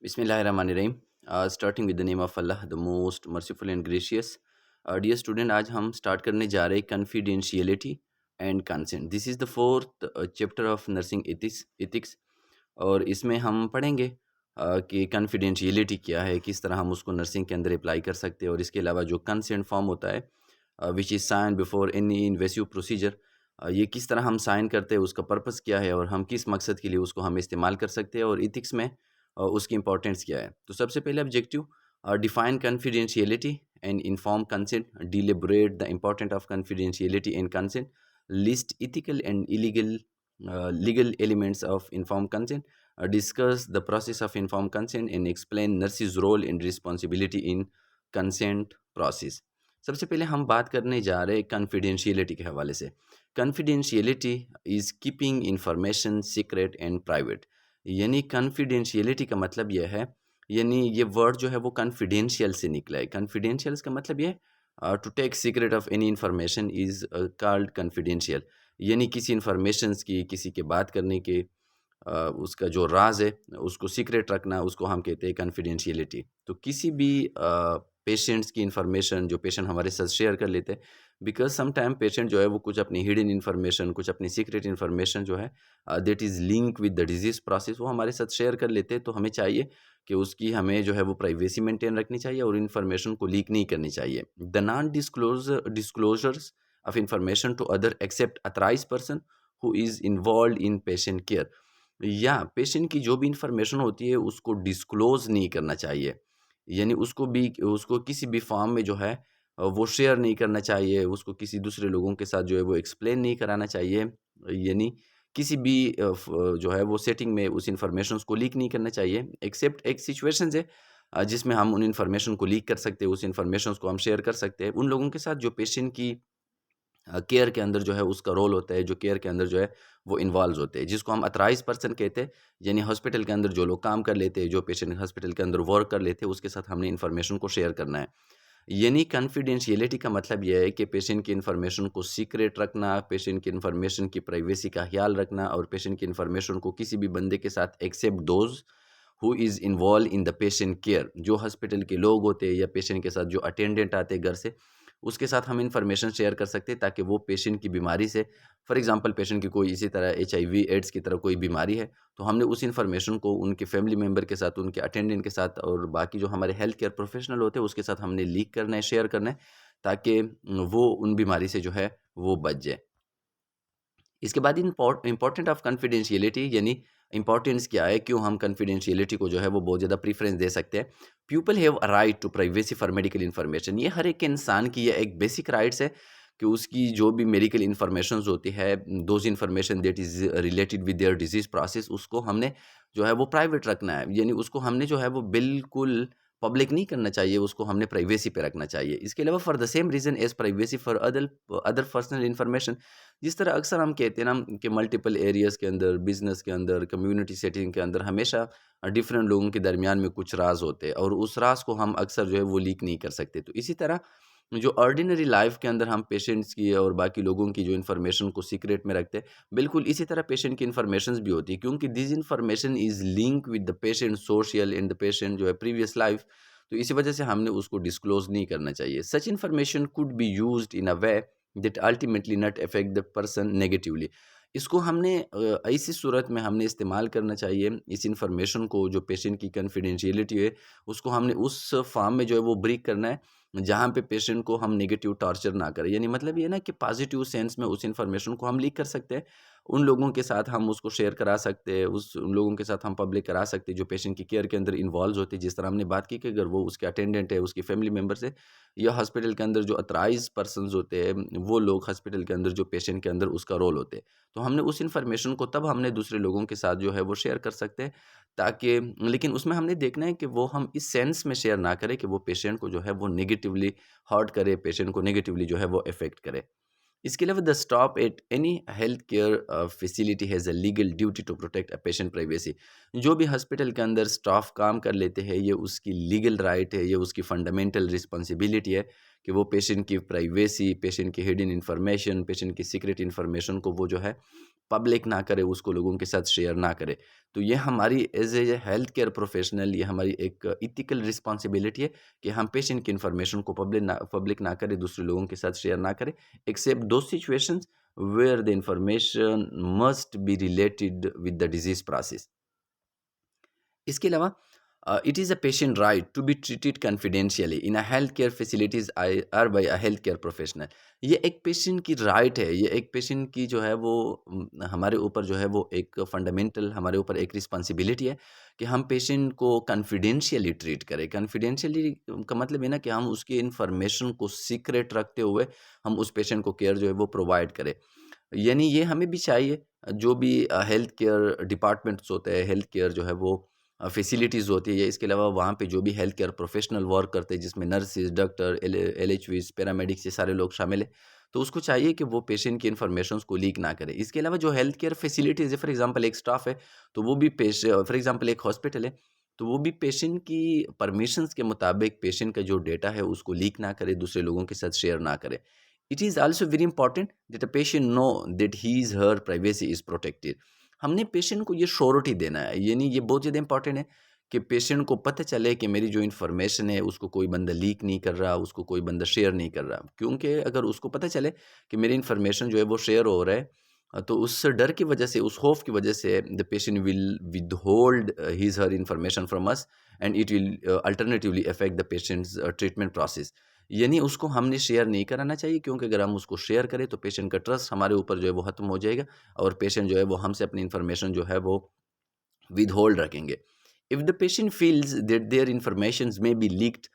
बिस्मिल्लाहिर्रहमानिर्रहीम। Starting with the name of Allah the most merciful and gracious. Dear student, आज हम start करने जा रहे हैं confidentiality and consent. This is the fourth chapter of nursing ethics. और इसमें हम पढ़ेंगे कि कॉन्फिडेंशियलिटी क्या है, किस तरह हम उसको नर्सिंग के अंदर अप्लाई कर सकते हैं, और इसके अलावा जो कंसेंट फॉर्म होता है which is sine before any invasive procedure, ये किस तरह हम साइन करते हैं, उसका पर्पस क्या है और हम किस मकसद के लिए उसको हम इस्तेमाल कर सकते हैं, और इथिक्स में उसकी इंपॉर्टेंस क्या है। तो सबसे पहले objective, define confidentiality and inform consent, deliberate the important of confidentiality and consent, list ethical and illegal legal elements of informed consent, discuss the process of informed consent and explain nurse's role and responsibility in consent process। सबसे पहले हम बात करने जा रहे हैं confidentiality के हवाले से। Confidentiality is keeping information secret and private. यानी कॉन्फिडेंशियलिटी का मतलब यह है, यानी ये वर्ड जो है वो कॉन्फिडेंशियल से निकला है। कॉन्फिडेंशियल का मतलब ये to take secret of any information is called confidential. यानी किसी इंफॉर्मेशंस की, किसी के बात करने के उसका जो राज है उसको सीक्रेट रखना, उसको हम कहते हैं कॉन्फिडेंशियलिटी। तो किसी भी पेशेंट्स की इंफॉर्मेशन जो पेशेंट हमारे साथ शेयर कर लेते हैं, बिकॉज सम टाइम पेशेंट जो है वो कुछ अपनी हिडन इंफॉर्मेशन, कुछ अपनी सीक्रेट इंफॉर्मेशन जो है that is link with the disease process, वो हमारे साथ शेयर कर लेते हैं। तो हमें चाहिए कि उसकी हमें जो है वो प्राइवेसी मेंटेन रखनी चाहिए और इन्फॉर्मेशन को लीक नहीं करनी चाहिए। The non disclosures of information to other except authorized person who is involved in patient care, या पेशेंट की जो भी इंफॉर्मेशन होती है उसको डिस्क्लोज नहीं करना चाहिए। यानी उसको किसी भी फॉर्म में जो है वो शेयर नहीं करना चाहिए, उसको किसी दूसरे लोगों के साथ जो है वो एक्सप्लेन नहीं कराना चाहिए। यानी किसी भी जो है वो सेटिंग में उस इंफॉर्मेशन को लीक नहीं करना चाहिए, एक्सेप्ट एक सिचुएशन है जिसमें हम उन इंफॉर्मेशन को लीक कर सकते हैं, उस इंफॉर्मेशन को हम शेयर कर सकते हैं उन लोगों के साथ जो पेशेंट की केयर के अंदर जो है उसका रोल होता है, जो केयर के अंदर जो है वो इन्वॉल्व होते हैं, जिसको हम अथराइज पर्सन कहते हैं। यानी हॉस्पिटल के अंदर जो लोग काम कर लेते हैं, जो पेशेंट हॉस्पिटल के अंदर वर्क कर लेते हैं, उसके साथ हमने इन्फॉर्मेशन को शेयर करना है। यानी कॉन्फिडेंशियलिटी का मतलब यह है कि पेशेंट की इन्फॉर्मेशन को सीक्रेट रखना, पेशेंट की इन्फॉर्मेशन की प्राइवेसी का ख्याल रखना, और पेशेंट की इन्फॉर्मेशन को किसी भी बंदे के साथ except those who is involved in the patient care, जो हॉस्पिटल के लोग होते हैं या पेशेंट के साथ जो अटेंडेंट आते हैं घर से, उसके साथ हम इन्फॉर्मेशन शेयर कर सकते हैं ताकि वो पेशेंट की बीमारी से, फॉर एग्जांपल पेशेंट की कोई इसी तरह एचआईवी एड्स की तरह कोई बीमारी है, तो हमने उस इन्फॉर्मेशन को उनके फैमिली मेम्बर के साथ, उनके अटेंडेंट के साथ और बाकी जो हमारे हेल्थ केयर प्रोफेशनल होते हैं उसके साथ हमने लीक करना है, शेयर करना है, ताकि वो उन बीमारी से जो है वो बच जाए। इसके बाद इम्पोर्टेंट ऑफ कॉन्फिडेंशियलिटी, यानी इंपॉर्टेंस क्या है, क्यों हम कॉन्फिडेंशियलिटी को जो है वो बहुत ज़्यादा प्रीफरेंस दे सकते हैं। People have a right to privacy for medical information. ये हर एक इंसान की ये एक बेसिक राइट्स है कि उसकी जो भी मेडिकल इन्फॉर्मेशन होती है, those information that is related with their disease process, उसको हमने जो है वो प्राइवेट रखना है। यानी उसको हमने जो है वो बिल्कुल पब्लिक नहीं करना चाहिए, उसको हमने प्राइवेसी पे रखना चाहिए। इसके अलावा for the same reason as privacy for other other personal information, जिस तरह अक्सर हम कहते हैं ना कि मल्टीपल एरियाज़ के अंदर, बिज़नेस के अंदर, कम्युनिटी सेटिंग के अंदर हमेशा डिफरेंट लोगों के दरमियान में कुछ राज होते हैं और उस राज को हम अक्सर जो है वो लीक नहीं कर सकते। तो इसी तरह जो ऑर्डिनरी लाइफ के अंदर हम पेशेंट्स की और बाकी लोगों की जो इन्फॉर्मेशन को सीक्रेट में रखते हैं, बिल्कुल इसी तरह पेशेंट की इन्फॉर्मेशन भी होती है, क्योंकि this information is link with the patient social and the patient जो है प्रीवियस लाइफ। तो इसी वजह से हमने उसको डिस्क्लोज नहीं करना चाहिए। सच information could be used in a way that ultimately not affect the person negatively. इसको हमने ऐसी सूरत में हमने इस्तेमाल करना चाहिए इस इन्फॉर्मेशन को, जो पेशेंट की कॉन्फिडेंशियलिटी है उसको हमने उस फॉर्म में जो है वो ब्रीक करना है जहाँ पे पेशेंट को हम नेगेटिव टॉर्चर ना करें। यानी मतलब ये ना कि पॉजिटिव सेंस में उस इन्फॉर्मेशन को हम लीक कर सकते हैं, उन लोगों के साथ हम उसको शेयर करा सकते हैं, उन लोगों के साथ हम पब्लिक करा सकते हैं जो पेशेंट की केयर के अंदर इन्वॉल्व होते हैं। जिस तरह हमने बात की कि अगर वो उसके अटेंडेंट है, उसकी फैमिली मेम्बर्स है, या हॉस्पिटल के अंदर जो अथराइज पर्सन्स होते हैं, वो लोग हॉस्पिटल के अंदर जो पेशेंट के अंदर उसका रोल होते हैं। तो हमने उस इन्फॉर्मेशन को तब हमने दूसरे लोगों के साथ जो है वो शेयर कर सकते हैं, ताकि लेकिन उसमें हमने देखना है कि वो हम इस सेंस में शेयर ना करें कि वो पेशेंट को जो है वो नेगेटिवली हर्ट करे, पेशेंट को नेगेटिवली जो है वो इफ़ेक्ट करे। इसके अलावा the staff at any health care facility has a legal duty to protect a patient privacy. जो भी हॉस्पिटल के अंदर स्टाफ काम कर लेते हैं, ये उसकी लीगल राइट है, ये उसकी फंडामेंटल रिस्पॉन्सिबिलिटी है कि वो पेशेंट की प्राइवेसी, पेशेंट की हिडन इन्फॉर्मेशन, पेशेंट की सीक्रेट इन्फॉर्मेशन को वो जो है पब्लिक ना करे, उसको लोगों के साथ शेयर ना करे। तो ये हमारी as a health care professional, ये हमारी एक इथिकल रिस्पॉन्सिबिलिटी है कि हम पेशेंट की इन्फॉर्मेशन को पब्लिक ना करें, दूसरे लोगों के साथ शेयर ना करें, एक्सेप्ट दो situations where the information must be related with the disease process. इसके अलावा it is a patient right to be treated confidentially in a health care facilities or by a health care professional. ये एक patient की right है, ये एक patient की जो है वो हमारे ऊपर जो है वो एक फंडामेंटल हमारे ऊपर एक रिस्पॉन्सिबिलिटी है कि हम पेशेंट को कॉन्फिडेंशियली ट्रीट करें। कॉन्फिडेंशियली का मतलब है ना कि हम उसकी इन्फॉर्मेशन को सीक्रेट रखते हुए हम उस पेशेंट को केयर जो है वो प्रोवाइड करें। यानी ये हमें भी चाहिए, जो भी हेल्थ केयर डिपार्टमेंट्स होते हैं, हेल्थ केयर जो है वो फैसिलिटीज़ होती है, इसके अलावा वहाँ पे जो भी हेल्थ केयर प्रोफेशनल वर्क करते हैं, जिसमें नर्सेज, डॉक्टर, एलएचवीज़, पैरामेडिक्स, ये सारे लोग शामिल हैं, तो उसको चाहिए कि वो पेशेंट की इन्फॉर्मेशंस को लीक ना करे। इसके अलावा जो हेल्थ केयर फैसिलिटीज़ है, फॉर एग्जांपल एक स्टाफ है, तो वो भी फॉर एग्जांपल एक हॉस्पिटल है, तो वो भी पेशेंट की परमिशंस के मुताबिक पेशेंट का जो डेटा है उसको लीक ना करे, दूसरे लोगों के साथ शेयर ना करे। It is also very important that a patient know that his her privacy is protected. हमने पेशेंट को ये श्योरिटी देना है, यानी ये बहुत ज़्यादा इंपॉर्टेंट है कि पेशेंट को पता चले कि मेरी जो इन्फॉर्मेशन है उसको कोई बंदा लीक नहीं कर रहा, उसको कोई बंदा शेयर नहीं कर रहा। क्योंकि अगर उसको पता चले कि मेरी इन्फॉर्मेशन जो है वो शेयर हो रहा है, तो उस डर की वजह से, उस खौफ की वजह से the patient will withhold his her information from us and it will alternatively affect the patients treatment process. यानी उसको हमने शेयर नहीं कराना चाहिए, क्योंकि अगर हम उसको शेयर करें तो पेशेंट का ट्रस्ट हमारे ऊपर जो है वो खत्म हो जाएगा और पेशेंट जो है वो हमसे अपनी इन्फॉर्मेशन जो है वो withhold रखेंगे। If the patient feels that their informations may be leaked,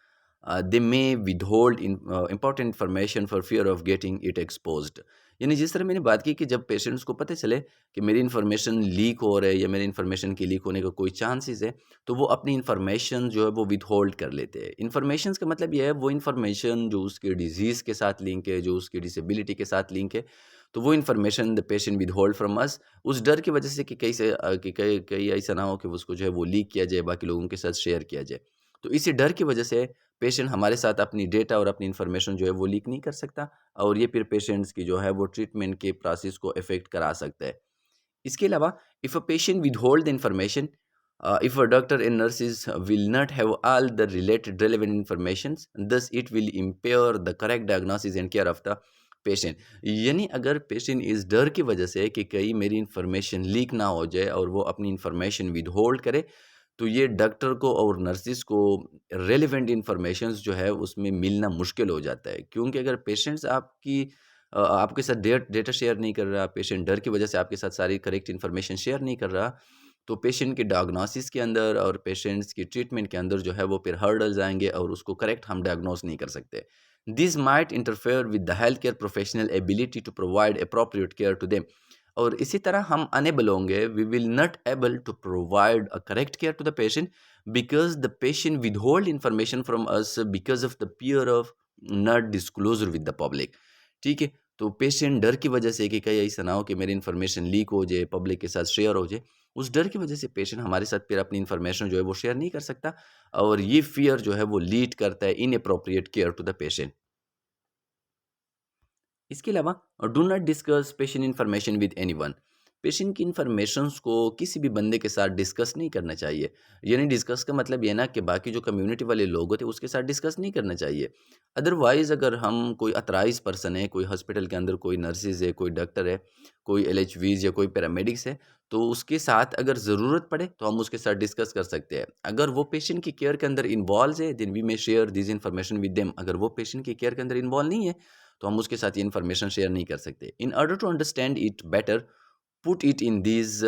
they may withhold important information for fear of getting it exposed। यानी जिस तरह मैंने बात की कि जब पेशेंट्स को पता चले कि मेरी इन्फॉर्मेशन लीक हो रहा है या मेरी इन्फॉर्मेशन के लीक होने का कोई चांसेस है, तो वो अपनी इन्फॉर्मेशन जो है वो विथहोल्ड कर लेते हैं। इन्फॉर्मेशन का मतलब ये है वो इन्फॉर्मेशन जो उसके डिजीज़ के साथ लिंक है, जो उसकी डिसेबिलिटी के साथ लिंक है, तो वो information the patient withhold from us, उस डर की वजह से कि कि कहीं कहीं ऐसा ना हो कि उसको जो है वो लीक किया जाए, बाकी लोगों के साथ शेयर किया जाए। तो इसी डर की वजह से पेशेंट हमारे साथ अपनी डेटा और अपनी इन्फॉर्मेशन जो है वो लीक नहीं कर सकता, और ये फिर पेशेंट्स की जो है वो ट्रीटमेंट के प्रोसेस को अफेक्ट करा सकता है। इसके अलावा if a patient withhold the information, if a doctor and nurses will not have all the related relevant informations, thus it will impair the correct diagnosis and care of the patient. यानी अगर patient इस डर की वजह से कि कहीं मेरी इन्फॉर्मेशन लीक ना हो जाए और वो अपनी इन्फॉर्मेशन विद होल्ड करे, तो ये डॉक्टर को और नर्सिस को रेलिवेंट इन्फॉर्मेशंस जो है उसमें मिलना मुश्किल हो जाता है। क्योंकि अगर पेशेंट्स आपके साथ डेटा शेयर नहीं कर रहा, पेशेंट डर की वजह से आपके साथ सारी करेक्ट इन्फॉर्मेशन शेयर नहीं कर रहा, तो पेशेंट के डायग्नोसिस के अंदर और पेशेंट्स की ट्रीटमेंट के अंदर जो है वो फिर हर्डल्स आएँगे और उसको करेक्ट हम डायग्नोस नहीं कर सकते। This might interfere with the health care professional ability to provide appropriate care to them. और इसी तरह हम अनेबल होंगे, we will not able to provide a correct care to the patient because the patient withhold information from us because of the fear of not disclosure with the public. ठीक है? तो patient डर की वजह से कि कहीं ऐसा ना हो कि मेरी इन्फॉर्मेशन लीक हो जाए, पब्लिक के साथ शेयर हो जाए, उस डर की वजह से पेशेंट हमारे साथ फिर अपनी इन्फॉर्मेशन जो है वो शेयर नहीं कर सकता, और ये फ़ियर जो है वो लीड करता है inappropriate care to the patient. इसके अलावा do not discuss patient information with anyone. Patient की इन्फॉर्मेशंस को किसी भी बंदे के साथ डिस्कस नहीं करना चाहिए। यानी डिस्कस का मतलब ये ना कि बाकी जो कम्युनिटी वाले लोग होते हैं उसके साथ डिस्कस नहीं करना चाहिए। अदरवाइज़ अगर हम कोई अथराइज पर्सन है, कोई हॉस्पिटल के अंदर कोई नर्सिस है, कोई डॉक्टर है, कोई एलएचवीज़ या कोई पैरामेडिक्स है, तो उसके साथ अगर ज़रूरत पड़े तो हम उसके साथ डिस्कस कर सकते हैं। अगर वो पेशेंट की केयर के अंदर इन्वॉल्व है, then we may share this information with them. अगर वो पेशेंट की केयर के अंदर इन्वॉल्व नहीं है, तो हम उसके साथ ये इन्फॉर्मेशन शेयर नहीं कर सकते। In order to understand it better, put it in this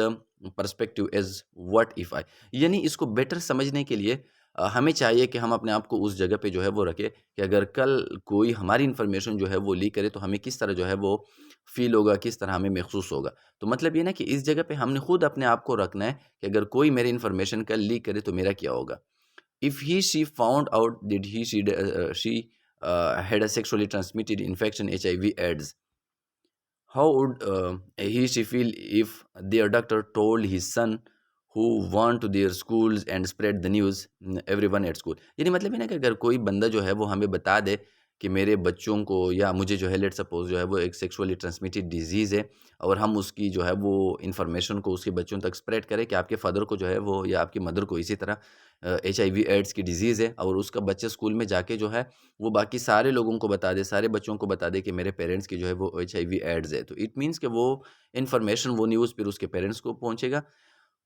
perspective as what if I. यानी इसको बेटर समझने के लिए हमें चाहिए कि हम अपने आप को उस जगह पे जो है वो रखें कि अगर कल कोई हमारी इन्फॉर्मेशन जो है वो लीक करे तो हमें किस तरह जो है वो फील होगा, किस तरह हमें महसूस होगा। तो मतलब ये ना कि इस जगह पे हमने खुद अपने आप को रखना है कि अगर कोई मेरी इन्फॉर्मेशन कल लीक करे तो मेरा क्या होगा। If he she found out that she had a sexually transmitted infection HIV AIDS, how would he she feel if their doctor told his son who went to their schools and spread the news everyone at school। यानी मतलब है ना कि अगर कोई बंदा जो है वो हमें बता दे कि मेरे बच्चों को या मुझे जो है लेट्स सपोज़ जो है वो एक सेक्सुअली ट्रांसमिटेड डिज़ीज़ है और हम उसकी जो है वो इन्फॉर्मेशन को उसके बच्चों तक स्प्रेड करें कि आपके फादर को जो है वो या आपकी मदर को इसी तरह एचआईवी एड्स की डिज़ीज़ है और उसका बच्चा स्कूल में जाके जो है वो बाकी सारे लोगों को बता दे, सारे बच्चों को बता दे कि मेरे पेरेंट्स की जो है वो एचआईवी एड्स है। तो इट मीन्स कि वो इन्फॉर्मेशन, वो न्यूज़ फिर उसके पेरेंट्स को पहुँचेगा।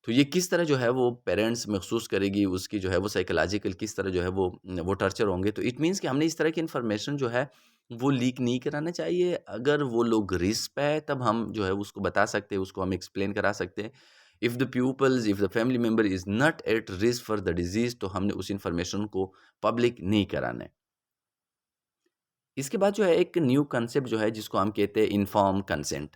तो ये किस तरह जो है वो पेरेंट्स महसूस करेगी, उसकी जो है वो साइकोलॉजिकल किस तरह जो है वो टॉर्चर होंगे। तो इट मीन्स कि हमने इस तरह की इन्फॉर्मेशन जो है वो लीक नहीं कराना चाहिए। अगर वो लोग रिस्क पे है तब हम जो है उसको बता सकते हैं, उसको हम एक्सप्लेन करा सकते हैं। If the family member is not at risk for the disease तो हमने उस इन्फॉर्मेशन को पब्लिक नहीं कराना है। इसके बाद जो है एक न्यू कांसेप्ट जो है जिसको हम कहते हैं इन्फॉर्म्ड कंसेंट।